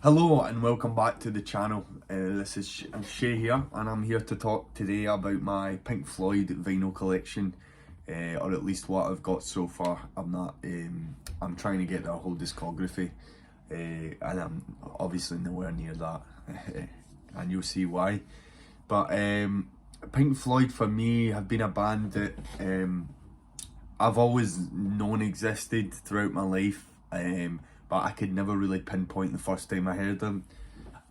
Hello and welcome back to the channel. This is Shay here, and I'm here to talk today about my Pink Floyd vinyl collection, or at least what I've got so far. I'm trying to get the whole discography, and I'm obviously nowhere near that, and you'll see why. But Pink Floyd for me have been a band that I've always known existed throughout my life. But I could never really pinpoint the first time I heard them.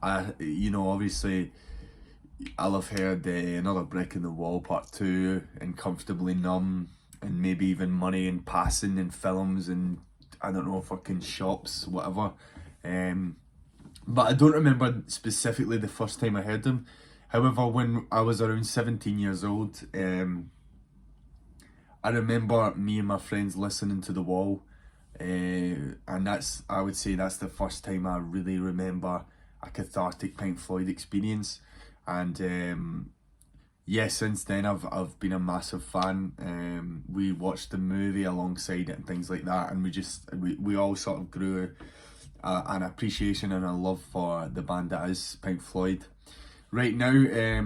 Obviously, I'll have heard Another Brick in the Wall Part 2 and Comfortably Numb and maybe even Money in Passing in films and I don't know, fucking shops, whatever. But I don't remember specifically the first time I heard them. However, when I was around 17 years old, I remember me and my friends listening to The Wall. And I would say that's the first time I really remember a cathartic Pink Floyd experience. And since then I've been a massive fan. We watched the movie alongside it and things like that, and we all sort of grew an appreciation and a love for the band that is Pink Floyd. Right now,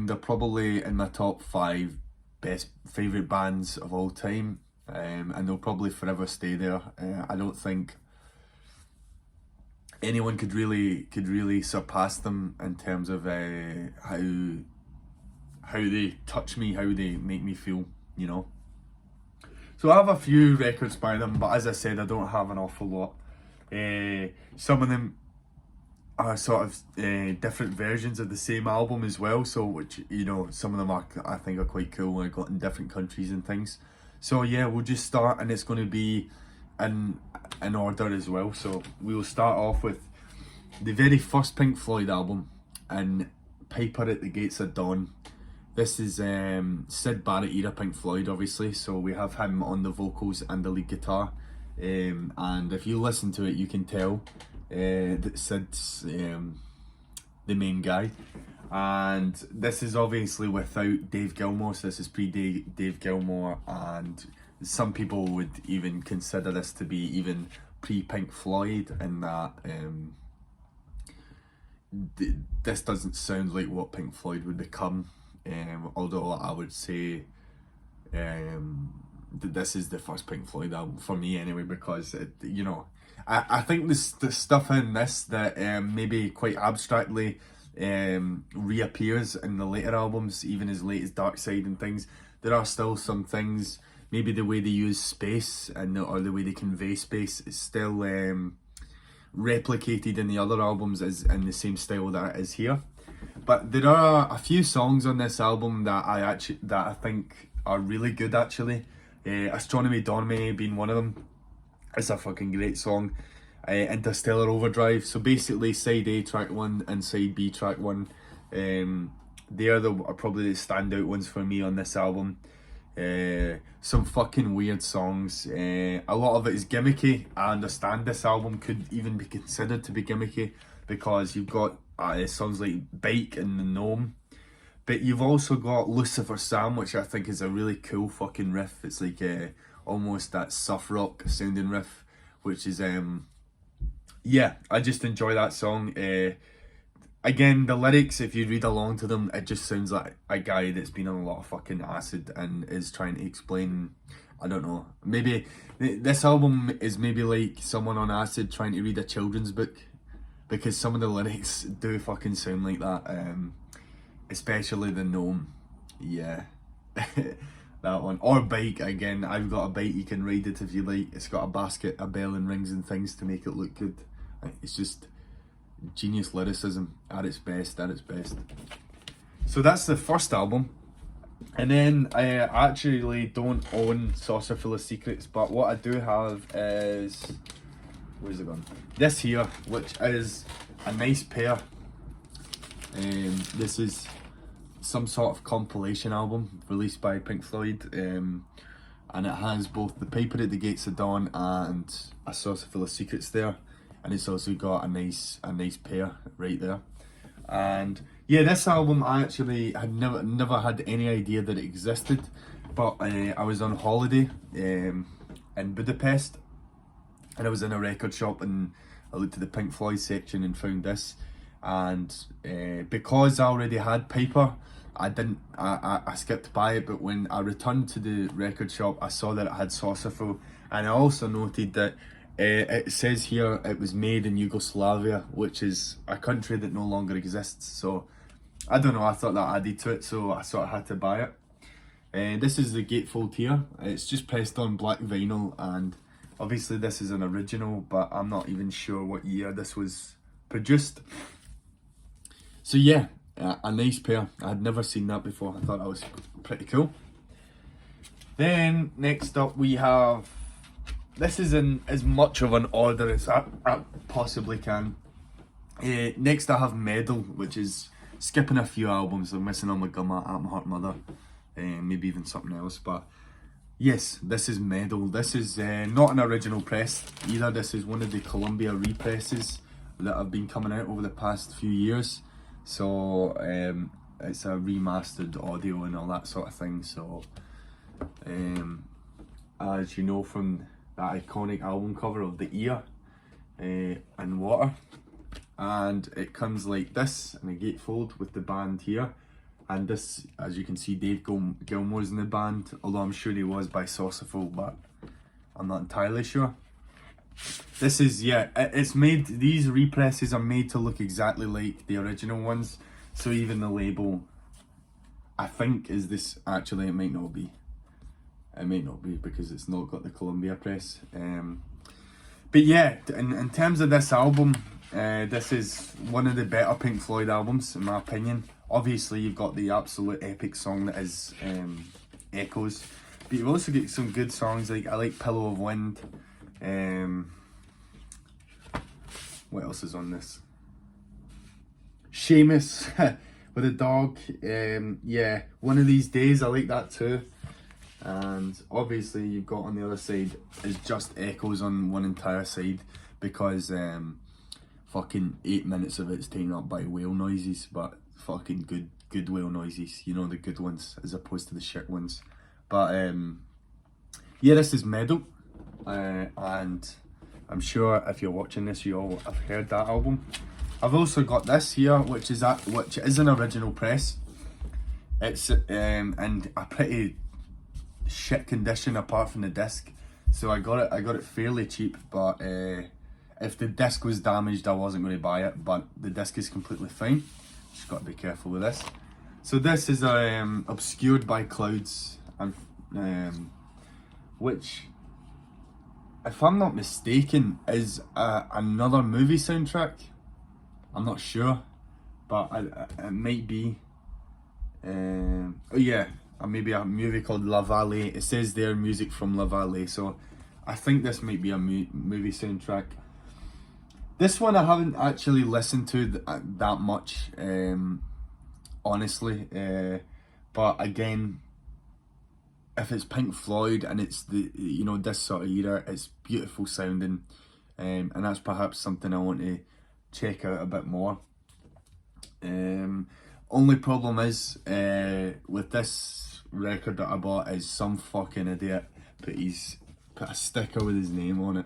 they're probably in my top 5 best favourite bands of all time. And they'll probably forever stay there. I don't think anyone could really surpass them in terms of how they touch me, how they make me feel, you know. So I have a few records by them, but as I said, I don't have an awful lot. Some of them are sort of different versions of the same album as well. So which, you know, some of them I think are quite cool when I got in different countries and things. So yeah, we'll just start, and it's going to be in order as well. So we will start off with the very first Pink Floyd album, and Piper at the Gates of Dawn. This is Syd Barrett era Pink Floyd, obviously. So we have him on the vocals and the lead guitar. And if you listen to it, you can tell that Syd's the main guy. And this is obviously without Dave Gilmour, so this is pre-Dave Gilmour, and some people would even consider this to be even pre-Pink Floyd, in that this doesn't sound like what Pink Floyd would become, although I would say that this is the first Pink Floyd album for me anyway, because I think the stuff in this that maybe quite abstractly reappears in the later albums, even as late as Dark Side and things. There are still some things, maybe the way they use space or the way they convey space is still replicated in the other albums as in the same style that it is here. But there are a few songs on this album that I think are really good actually. Astronomy Dorme being one of them. It's a fucking great song. Interstellar Overdrive. So basically, side A track 1 and side B track 1. They are probably the standout ones for me on this album. Some fucking weird songs. A lot of it is gimmicky. I understand this album could even be considered to be gimmicky because you've got songs like Bike and The Gnome. But you've also got Lucifer Sam, which I think is a really cool fucking riff. It's like almost that soft rock sounding riff, which is yeah, I just enjoy that song. Again, the lyrics, if you read along to them, it just sounds like a guy that's been on a lot of fucking acid and is trying to explain, I don't know, maybe this album is maybe like someone on acid trying to read a children's book, because some of the lyrics do fucking sound like that, especially The Gnome, yeah. That one. Or Bike, again, I've got a bike, you can ride it if you like. It's got a basket, a bell and rings and things to make it look good. It's just genius lyricism at its best, So that's the first album. And then I actually don't own Saucer Full of Secrets, but what I do have is, where's it gone? This here, which is a nice pair. This is some sort of compilation album released by Pink Floyd, and it has both the Piper at the Gates of Dawn and A Saucer Full of Secrets there, and it's also got a nice pair right there. And yeah, this album I actually had never had any idea that it existed, but I was on holiday in Budapest, and I was in a record shop and I looked at the Pink Floyd section and found this, and because I already had Piper, I skipped by it. But when I returned to the record shop, I saw that it had Saucerful, and I also noted that it says here it was made in Yugoslavia, which is a country that no longer exists. So I don't know, I thought that added to it, so I sort of had to buy it. This is the gatefold here. It's just pressed on black vinyl, and obviously this is an original, but I'm not even sure what year this was produced. So yeah, a nice pair. I had never seen that before. I thought that was pretty cool. Then next up we have, this is in as much of an order as I possibly can. Next I have Medal, which is skipping a few albums. I'm missing on my Gumma, At My Heart Mother, maybe even something else. But yes, this is Medal. This is not an original press either. This is one of the Columbia represses that have been coming out over the past few years. So it's a remastered audio and all that sort of thing. So as you know from that iconic album cover of the ear and water, and it comes like this in a gatefold with the band here, and this, as you can see, Dave Gilmour's in the band, although I'm sure he was by Saucerful, but I'm not entirely sure. This is, yeah, it's made, these represses are made to look exactly like the original ones, so even the label, I think, is this. Actually, it might not be. It may not be because it's not got the Columbia press. But yeah, in terms of this album, this is one of the better Pink Floyd albums in my opinion. Obviously you've got the absolute epic song that is Echoes, but you've also got some good songs, like I like Pillow of Wind. What else is on this? Seamus with a dog. Yeah, One of These Days, I like that too. And obviously you've got on the other side is just Echoes on one entire side, because fucking 8 minutes of it's taken up by whale noises, but fucking good whale noises, you know, the good ones as opposed to the shit ones. But yeah, this is Medal, and I'm sure if you're watching this you all have heard that album. I've also got this here, which is an original press. It's in a pretty shit condition apart from the disc, so I got it fairly cheap, but if the disc was damaged I wasn't going to buy it, but the disc is completely fine. Just got to be careful with this. So this is Obscured by Clouds, and which, if I'm not mistaken, is another movie soundtrack. I'm not sure, but it might be. Oh yeah, maybe a movie called La Vallée. It says there music from La Vallée, so I think this might be a movie soundtrack. This one I haven't actually listened to that much, honestly. But again, if it's Pink Floyd and it's the, you know, this sort of era, it's beautiful sounding, and that's perhaps something I want to check out a bit more. Only problem is with this record that I bought is some fucking idiot put a sticker with his name on it.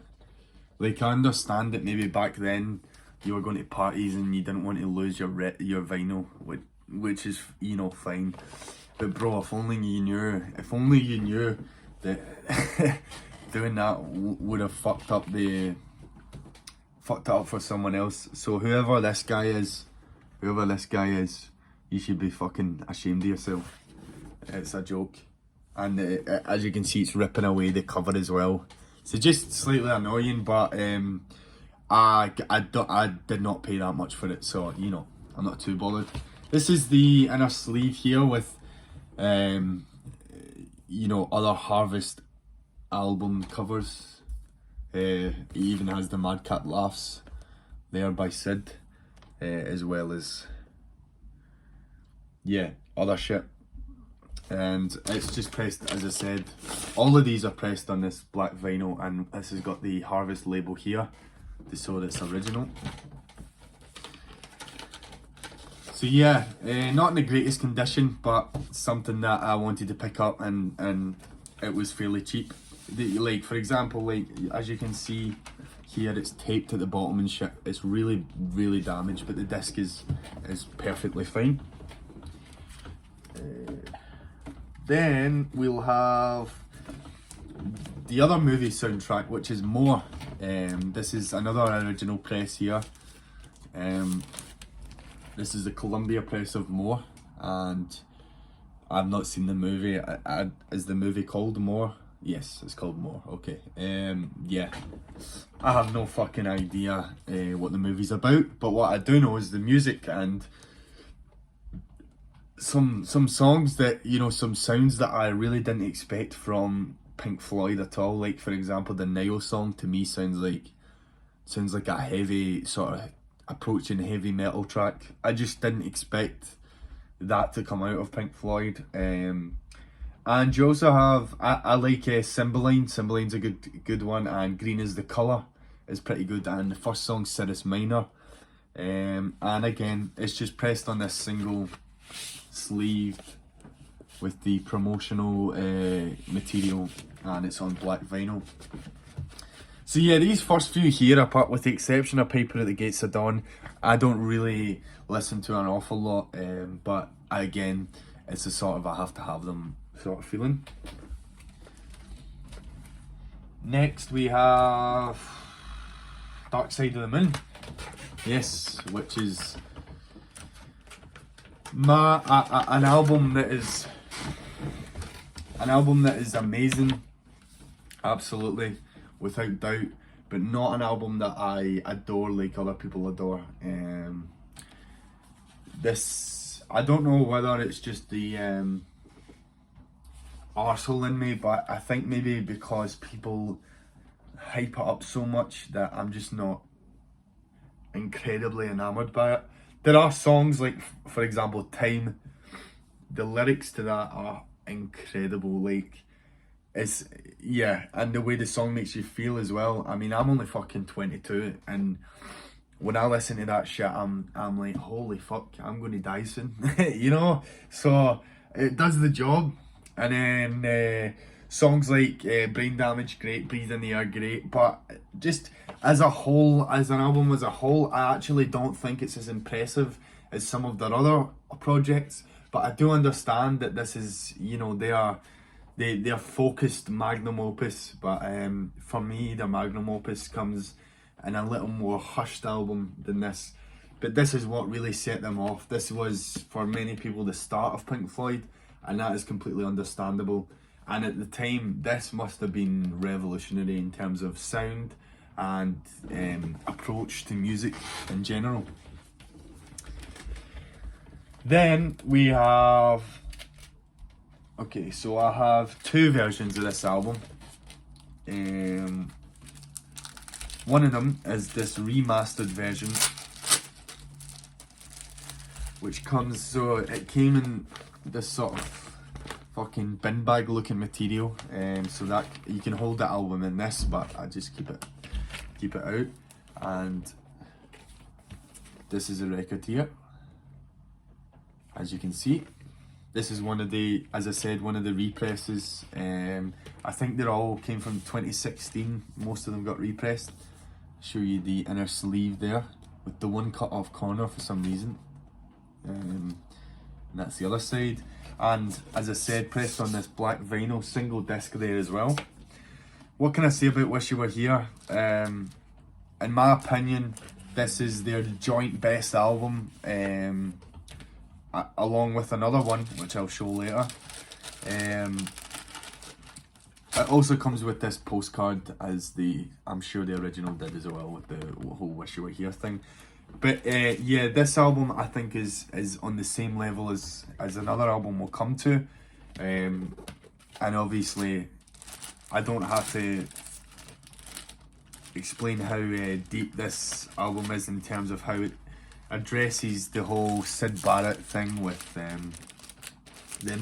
Like, I understand that maybe back then you were going to parties and you didn't want to lose your vinyl, which is, you know, fine. But bro, if only you knew that doing that would have fucked it up for someone else. So whoever this guy is, you should be fucking ashamed of yourself. It's a joke. And as you can see, it's ripping away the cover as well. So just slightly annoying, but I did not pay that much for it, so, you know, I'm not too bothered. This is the inner sleeve here with you know, other Harvest album covers. It even has the Mad Cat Laughs there by Sid, as well as, yeah, other shit. And it's just pressed, as I said, all of these are pressed on this black vinyl, and this has got the Harvest label here to show that it's original. So yeah, not in the greatest condition, but something that I wanted to pick up, and it was fairly cheap. Like, for example, like as you can see here. It's taped at the bottom and shit. It's really, really damaged, but the disc is perfectly fine. Then we'll have the other movie soundtrack, which is More. This is another original press here. This is the Columbia press of More, and I've not seen the movie. Is the movie called More? Yes, it's called More. Okay. Yeah, I have no fucking idea what the movie's about, but what I do know is the music and some songs that, you know, some sounds that I really didn't expect from Pink Floyd at all. Like, for example, the Nile song to me sounds like a heavy, sort of approaching heavy metal track. I just didn't expect that to come out of Pink Floyd. And you also have, I like Cymbeline. Cymbeline's a good one, and Green is the Colour is pretty good, and the first song, Cirrus Minor. And again, it's just pressed on this single sleeve with the promotional material, and it's on black vinyl. So yeah, these first few here, apart with the exception of Piper at the Gates of Dawn, I don't really listen to an awful lot, but again, it's a sort of I have to have them sort of feeling. Next we have Dark Side of the Moon. Yes, which is an album that is amazing, absolutely, without doubt, but not an album that I adore like other people adore. This, I don't know whether it's just the arsehole in me, but I think maybe because people hype it up so much that I'm just not incredibly enamoured by it. There are songs like, for example, Time. The lyrics to that are incredible. Like, it's, yeah, and the way the song makes you feel as well. I mean, I'm only fucking 22, and when I listen to that shit, I'm like, holy fuck, I'm gonna die soon. You know? So it does the job. And then songs like Brain Damage, great. Breathe in the Air, great. But just as a whole, as an album as a whole, I actually don't think it's as impressive as some of their other projects. But I do understand that this is, you know, they're focused magnum opus. But for me, the magnum opus comes in a little more hushed album than this. But this is what really set them off. This was, for many people, the start of Pink Floyd, and that is completely understandable. And at the time, this must have been revolutionary in terms of sound and approach to music in general. Then we have, okay, so I have two versions of this album. One of them is this remastered version, which comes, so it came in this sort of fucking bin bag looking material, so that you can hold the album in this, but I just keep it out. And this is a record here, as you can see. This is one of the, as I said, one of the represses. I think they all came from 2016. Most of them got repressed. Show you the inner sleeve there with the one cut off corner for some reason. And that's the other side. And as I said, pressed on this black vinyl single disc there as well. What can I say about Wish You Were Here? In my opinion, this is their joint best album, along with another one which I'll show later. It also comes with this postcard, as I'm sure the original did as well, with the whole Wish You Were Here thing. But yeah, this album I think is on the same level as another album we'll come to. And obviously I don't have to explain how deep this album is in terms of how it addresses the whole Syd Barrett thing with them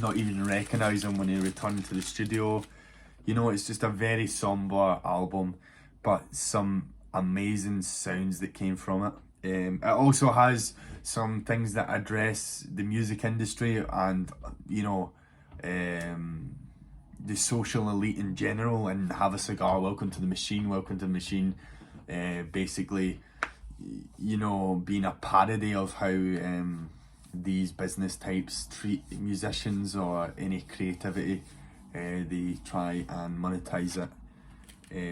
not even recognising when he returned to the studio. You know, it's just a very somber album, but some amazing sounds that came from it. It also has some things that address the music industry and, you know, the social elite in general, and Have a Cigar, Welcome to the Machine, Welcome to the Machine. basically, you know, being a parody of how these business types treat musicians or any creativity. They try and monetize it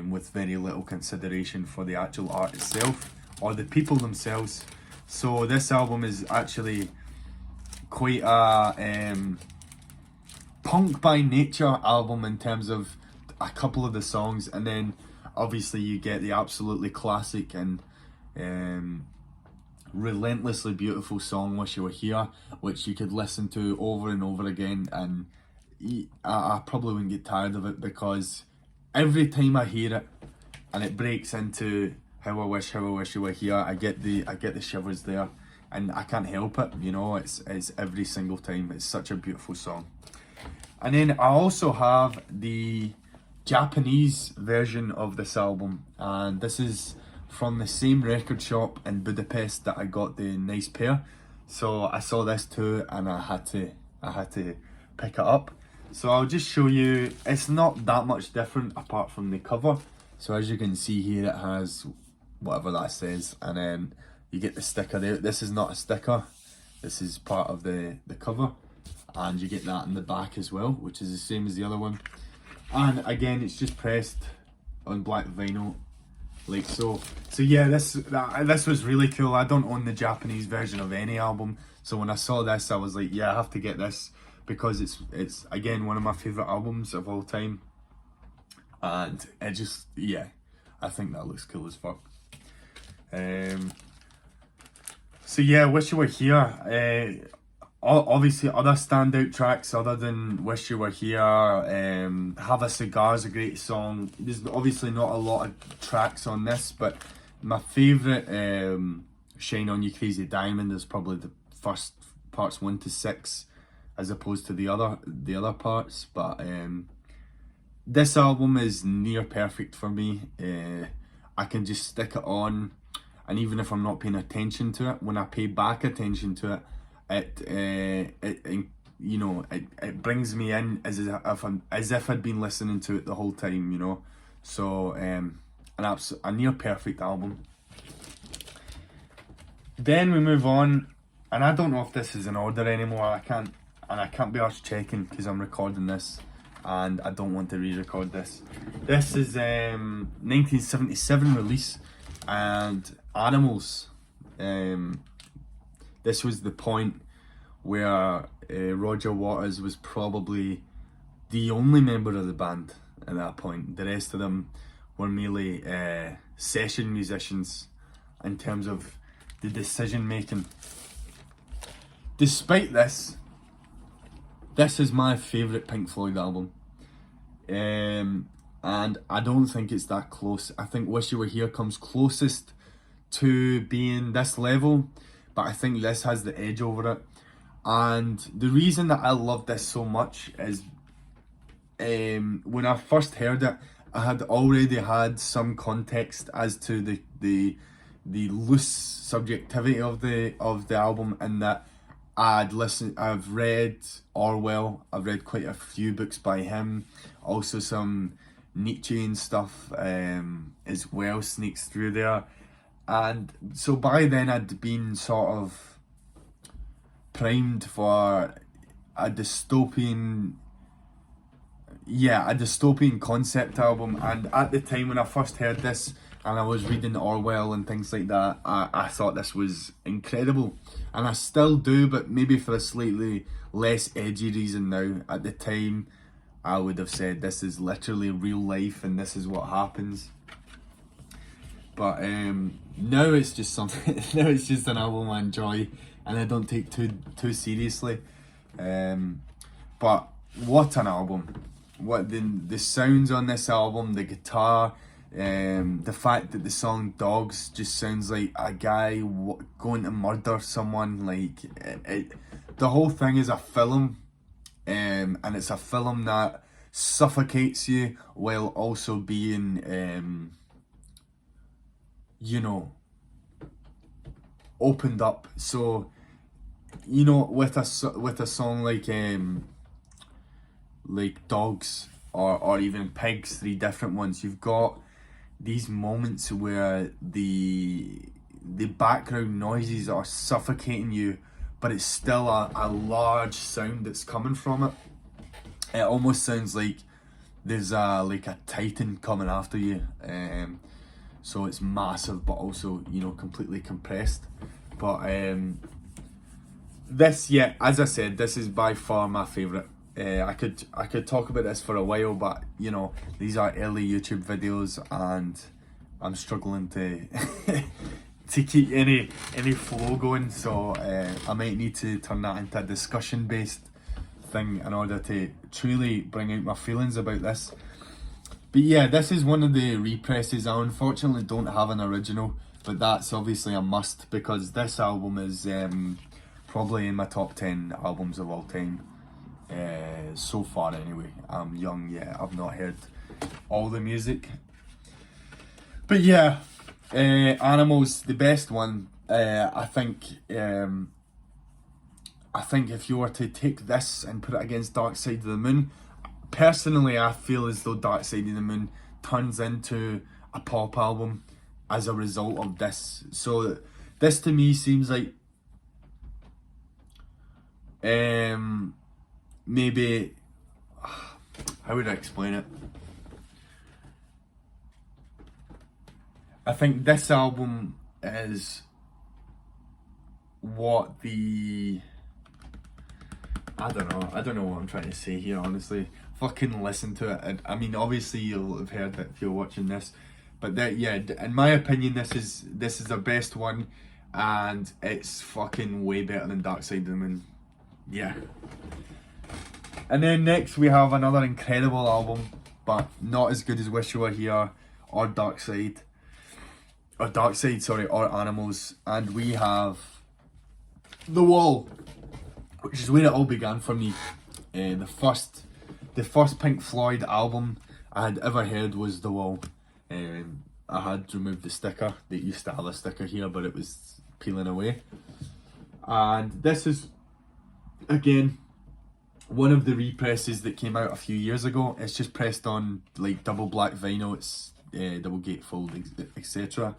with very little consideration for the actual art itself or the people themselves. So this album is actually quite a punk by nature album in terms of a couple of the songs, and then obviously you get the absolutely classic and relentlessly beautiful song Wish You Were Here, which you could listen to over and over again, and I probably wouldn't get tired of it, because every time I hear it and it breaks into how I wish you were here, I get the shivers there, and I can't help it, you know. It's every single time. It's such a beautiful song. And then I also have the Japanese version of this album, and this is from the same record shop in Budapest that I got the Nice Pair. So I saw this too, and I had to pick it up. So I'll just show you. It's not that much different apart from the cover. So as you can see here, it has whatever that says, and then you get the sticker there. This is not a sticker, this is part of the cover, and you get that in the back as well, which is the same as the other one. And again, it's just pressed on black vinyl like so. So yeah, this was really cool. I don't own the Japanese version of any album, so when I saw this I was like, yeah, I have to get this, because it's again one of my favorite albums of all time, and it just, yeah, I think that looks cool as fuck. So yeah, Wish You Were Here. Obviously other standout tracks other than Wish You Were Here, Have a Cigar is a great song. There's obviously not a lot of tracks on this, but my favourite, Shine On You Crazy Diamond, is probably the first parts 1 to 6 as opposed to the other parts. But this album is near perfect for me. I can just stick it on, and even if I'm not paying attention to it, when I pay back attention to it, it brings me in as if I'd been listening to it the whole time, you know. So a near perfect album. Then we move on, and I don't know if this is in order anymore. I can't be arsed checking because I'm recording this and I don't want to re-record this. This is 1977 release, and Animals. This was the point where Roger Waters was probably the only member of the band at that point. The rest of them were merely session musicians in terms of the decision making. Despite this is my favourite Pink Floyd album. And I don't think it's that close. I think Wish You Were Here comes closest to being this level, but I think this has the edge over it. And the reason that I love this so much is when I first heard it, I had already had some context as to the loose subjectivity of the album, and that I've read Orwell, I've read quite a few books by him, also some Nietzschean stuff as well sneaks through there. And so by then I'd been sort of primed for a dystopian concept album. And at the time when I first heard this and I was reading Orwell and things like that, I thought this was incredible, and I still do, but maybe for a slightly less edgy reason now. At the time I would have said this is literally real life and this is what happens. But now it's just something. Now it's just an album I enjoy and I don't take too seriously. But what an album! What the sounds on this album, the guitar, the fact that the song "Dogs" just sounds like a guy going to murder someone. Like the whole thing is a film, and it's a film that suffocates you while also being opened up. So with a song like Dogs or even Pigs, 3 different ones, you've got these moments where the background noises are suffocating you, but it's still a large sound that's coming from it. It almost sounds like there's like a titan coming after you. So it's massive, but also, you know, completely compressed. But this, yeah, as I said, this is by far my favourite. I could talk about this for a while, but you know, these are early YouTube videos, and I'm struggling to to keep any flow going. So I might need to turn that into a discussion based thing in order to truly bring out my feelings about this. But yeah, this is one of the represses. I unfortunately don't have an original, but that's obviously a must because this album is probably in my top 10 albums of all time. So far anyway. I'm young yet, I've not heard all the music. But yeah, Animals, the best one. I think if you were to take this and put it against Dark Side of the Moon, personally I feel as though Dark Side of the Moon turns into a pop album as a result of this. So this to me seems like maybe, how would I explain it? I think this album is what the, I don't know what I'm trying to say here, honestly. Fucking listen to it. And I mean, obviously you'll have heard it if you're watching this, but that, yeah, in my opinion, this is the best one, and it's fucking way better than Dark Side of the Moon. Yeah. And then next we have another incredible album, but not as good as Wish You Were Here or Dark Side, or Animals, and we have The Wall, which is where it all began for me. The first Pink Floyd album I had ever heard was The Wall. I had removed the sticker. They used to have a sticker here, but it was peeling away. And this is, again, one of the represses that came out a few years ago. It's just pressed on like double black vinyl. It's double gatefold, etc.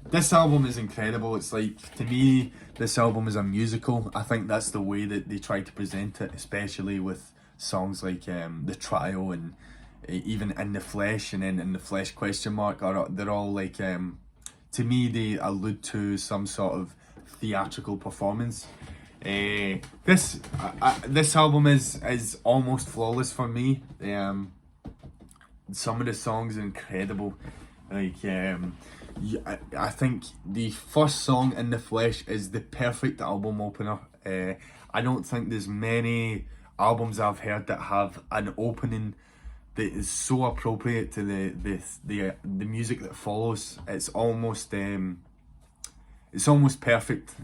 This album is incredible. It's like, to me, this album is a musical. I think that's the way that they try to present it, especially with songs like The Trial and even In the Flesh, and then In the Flesh ? They're all like, to me, they allude to some sort of theatrical performance. This album is almost flawless for me. Some of the songs are incredible. Like, I think the first song, In the Flesh, is the perfect album opener. I don't think there's many albums I've heard that have an opening that is so appropriate to the music that follows. It's almost perfect.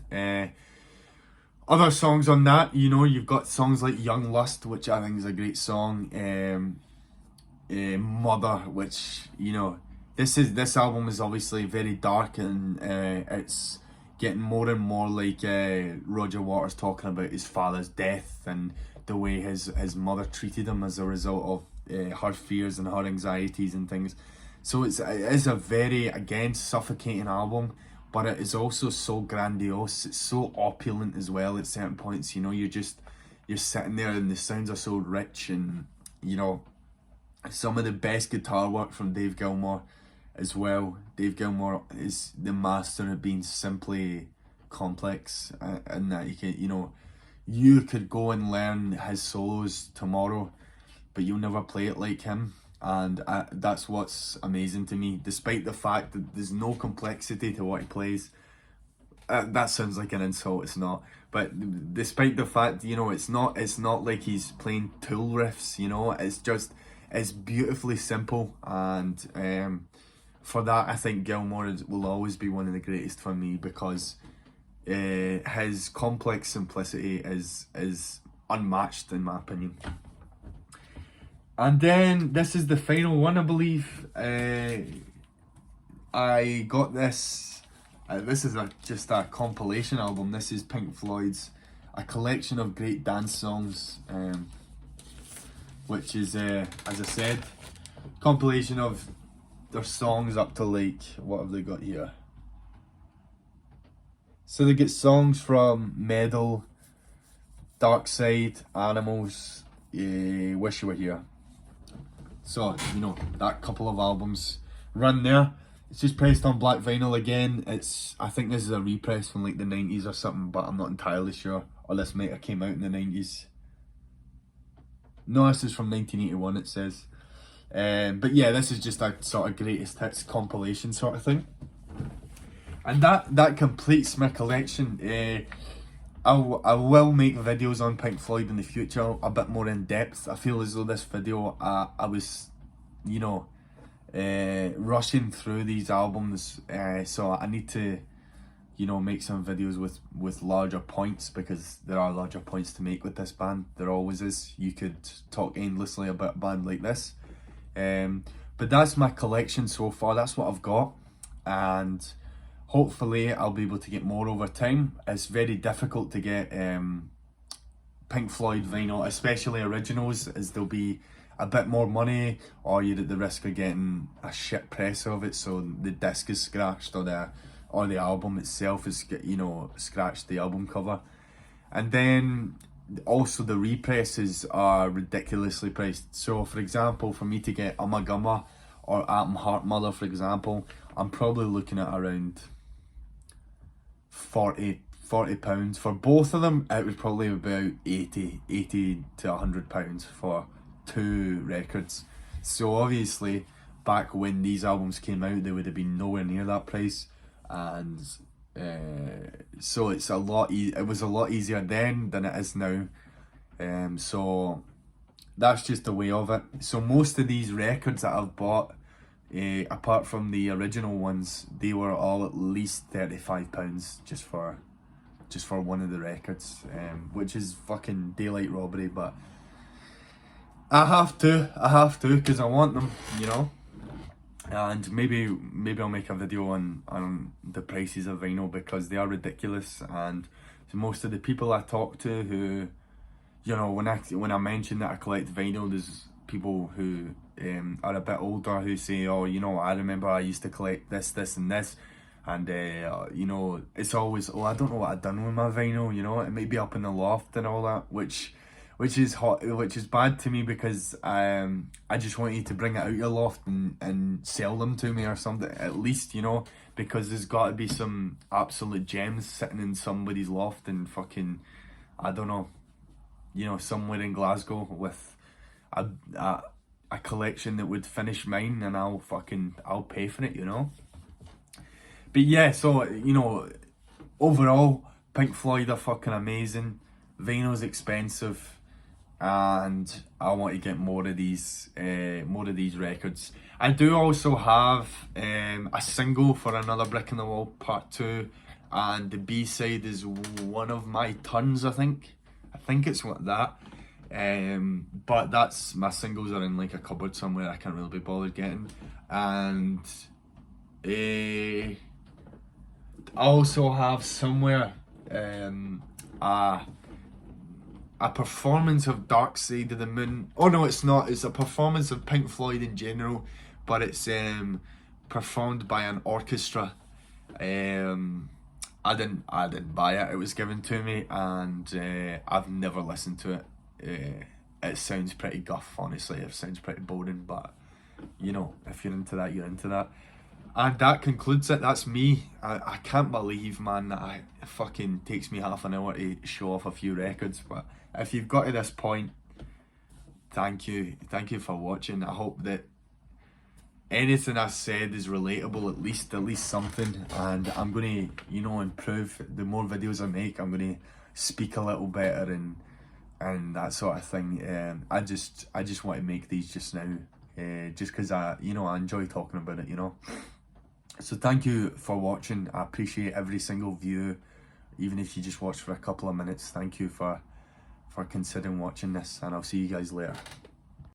Other songs on that, you know, you've got songs like Young Lust, which I think is a great song. Mother, which, you know, this album is obviously very dark, and it's getting more and more like Roger Waters talking about his father's death and the way his mother treated him as a result of her fears and her anxieties and things. So it is a very, again, suffocating album, but it is also so grandiose. It's so opulent as well at certain points. You know, you're sitting there and the sounds are so rich, and you know, some of the best guitar work from Dave Gilmour as well. Dave Gilmour is the master at being simply complex, and that you could go and learn his solos tomorrow, but you'll never play it like him. And that's what's amazing to me, despite the fact that there's no complexity to what he plays. That sounds like an insult, it's not. But despite the fact, you know, it's not like he's playing Tool riffs, you know, it's beautifully simple. And for that, I think Gilmour will always be one of the greatest for me, because his complex simplicity is unmatched in my opinion. And then this is the final one, I believe. I got this. This is just a compilation album. This is Pink Floyd's A Collection of Great Dance Songs, which is, as I said, compilation of their songs up to like, what have they got here? So they get songs from Medal, Dark Side, Animals, Wish You Were Here. So, you know, that couple of albums run there. It's just pressed on black vinyl again. I think this is a repress from like the 90s or something, but I'm not entirely sure. Or this might have came out in the 90s. No, this is from 1981, it says. But yeah, this is just a sort of greatest hits compilation sort of thing. And that completes my collection. I will make videos on Pink Floyd in the future, a bit more in depth. I feel as though this video, I was, you know, rushing through these albums, so I need to, you know, make some videos with larger points, because there are larger points to make with this band. There always is. You could talk endlessly about a band like this, but that's my collection so far. That's what I've got, and hopefully I'll be able to get more over time. It's very difficult to get Pink Floyd vinyl, especially originals, as there'll be a bit more money, or you're at the risk of getting a shit press of it, so the disc is scratched, or the album itself is, you know, scratched, the album cover. And then also the represses are ridiculously priced. So for example, for me to get Umma Gumma or Atom Heart Mother, for example, I'm probably looking at around £40. For both of them, it was probably about 80 to £100 for 2 records. So obviously back when these albums came out, they would have been nowhere near that price, and so it's a lot it was a lot easier then than it is now, so that's just the way of it. So most of these records that I've bought, apart from the original ones, they were all at least £35 just for one of the records, which is fucking daylight robbery, but I have to because I want them, you know. And maybe I'll make a video on the prices of vinyl, because they are ridiculous. And most of the people I talk to who, you know, when I mention that I collect vinyl, there's people who are a bit older who say, oh, you know, I remember I used to collect this and this, and you know, it's always, oh, I don't know what I've done with my vinyl, you know, it may be up in the loft and all that, which is bad to me, because I just want you to bring it out your loft and sell them to me or something, at least, you know, because there's got to be some absolute gems sitting in somebody's loft and fucking, I don't know, you know, somewhere in Glasgow with a collection that would finish mine, and I'll pay for it, you know. But yeah, so, you know, overall, Pink Floyd are fucking amazing. Vinyl's expensive, and I want to get more of these records. I do also have a single for Another Brick in the Wall Part 2, and the B-side is One of My Tons, I think it's like that. But that's, my singles are in like a cupboard somewhere, I can't really be bothered getting. And I also have somewhere a performance of Dark Side of the Moon. Oh no, it's not. It's a performance of Pink Floyd in general, but it's performed by an orchestra. I didn't buy it. It was given to me, and I've never listened to it. It sounds pretty guff, honestly. It sounds pretty boring, but you know, if you're into that, you're into that. And that concludes it. That's me. I can't believe, man, that it fucking takes me half an hour to show off a few records. But if you've got to this point, thank you for watching. I hope that anything I said is relatable, at least something. And I'm gonna, you know, improve. The more videos I make, I'm gonna speak a little better and that sort of thing. I just want to make these just now, just because I enjoy talking about it, you know. So thank you for watching. I appreciate every single view, even if you just watch for a couple of minutes. Thank you for considering watching this, and I'll see you guys later.